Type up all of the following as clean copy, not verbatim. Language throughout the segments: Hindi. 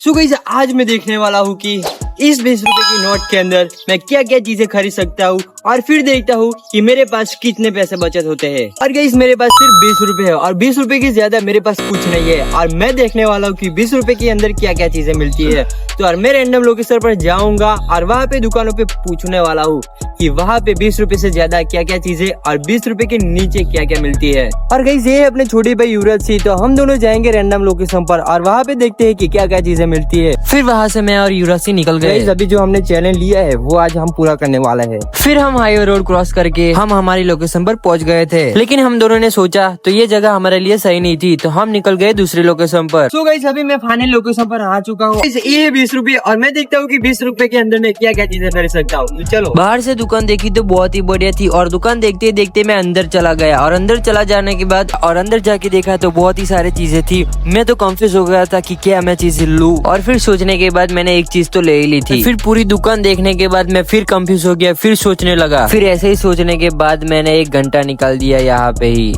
सो गाइस आज मैं देखने वाला हूँ कि इस 20 रुपए की नोट के अंदर मैं क्या क्या चीजें खरीद सकता हूँ और फिर देखता हूँ कि मेरे पास कितने पैसे बचत होते हैं। और गाइस मेरे पास सिर्फ 20 रुपए है और 20 रुपए की ज्यादा मेरे पास कुछ नहीं है और मैं देखने वाला हूँ कि 20 रुपए के अंदर क्या क्या चीजें मिलती है। तो और मैं रैंडम लोकेशन पर जाऊंगा और वहाँ पे दुकानों पे पूछने वाला हूँ कि वहाँ पे 20 रुपए से ज्यादा क्या क्या चीजें और 20 रुपए के नीचे क्या क्या मिलती है। और गाइस ये है अपने छोटे भाई युवराज सिंह, तो हम दोनों जाएंगे रैंडम लोकेशन पर और वहाँ पे देखते हैं कि क्या क्या चीजें मिलती है। फिर वहाँ से मैं और युवराज सिंह निकल गए। अभी जो हमने चैलेंज लिया है वो आज हम पूरा करने वाला है। फिर हम हाईवे रोड क्रॉस करके हम हमारी लोकेशन पर पहुँच गए थे, लेकिन हम दोनों ने सोचा तो ये जगह हमारे लिए सही नहीं थी, तो हम निकल गए दूसरी लोकेशन पर। सो गाइस अभी मैं फाइनल लोकेशन पर आ चुका हूँ। ये 20 रुपए और मैं देखता हूँ कि 20 रुपए के अंदर में क्या क्या चीजें खरीद सकता हूँ। चलो बाहर से दुकान देखी तो बहुत ही बढ़िया थी और दुकान देखते देखते मैं अंदर चला गया और अंदर चला जाने के बाद और अंदर जाके देखा तो बहुत ही सारी चीजें थी। मैं तो कंफ्यूज हो गया था कि क्या मैं चीज लूं और फिर सोचने के बाद मैंने एक चीज तो ले ही ली थी। फिर पूरी दुकान देखने के बाद मैं फिर कंफ्यूज हो गया, फिर सोचने लगा। फिर ऐसे ही सोचने के बाद मैंने 1 घंटा निकाल दिया यहाँ पे ही।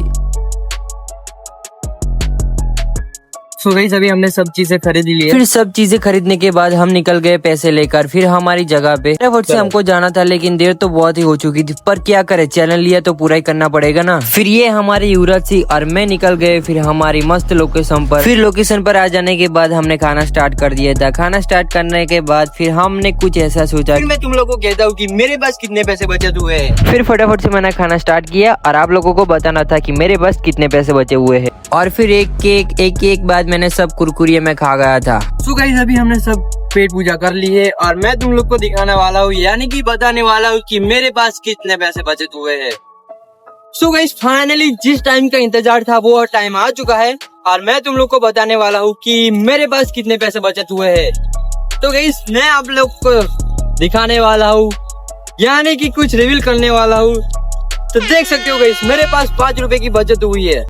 सो गाइस अभी हमने सब चीजें खरीद ली है। फिर सब चीजें खरीदने के बाद हम निकल गए पैसे लेकर फिर हमारी जगह पे। फटाफट से हमको जाना था लेकिन देर तो बहुत ही हो चुकी थी, पर क्या करे चैनल लिया तो पूरा ही करना पड़ेगा ना। फिर ये हमारे युवराज सिंह और मैं निकल गए फिर हमारी मस्त लोकेशन पर। फिर लोकेशन पर आ जाने के बाद हमने खाना स्टार्ट कर दिया था। खाना स्टार्ट करने के बाद फिर हमने कुछ ऐसा सोचा, फिर मैं तुम लोगों को कहता हूँ कि मेरे पास कितने पैसे बचत हुए हैं। फिर फटाफट से मैंने खाना स्टार्ट किया और आप लोगों को बताना था कि मेरे पास कितने पैसे बचे हुए हैं। और फिर एक केक बाद मैंने सब कुरकुरिया में खा गया था। सो गाइस अभी हमने सब पेट पूजा कर ली है और मैं तुम लोग को दिखाने वाला हूँ, यानी कि बताने वाला हूँ कि मेरे पास कितने पैसे बचत हुए हैं। सो गाइस फाइनली जिस टाइम का इंतजार था वो टाइम आ चुका है और मैं तुम लोग को बताने वाला हूँ कि मेरे पास कितने पैसे बचत हुए हैं। तो गाइस मैं आप लोग को दिखाने वाला हूँ, यानी कि कुछ रिवील करने वाला हूँ। तो देख सकते हो गाइस मेरे पास 5 रुपए की बचत हुई है।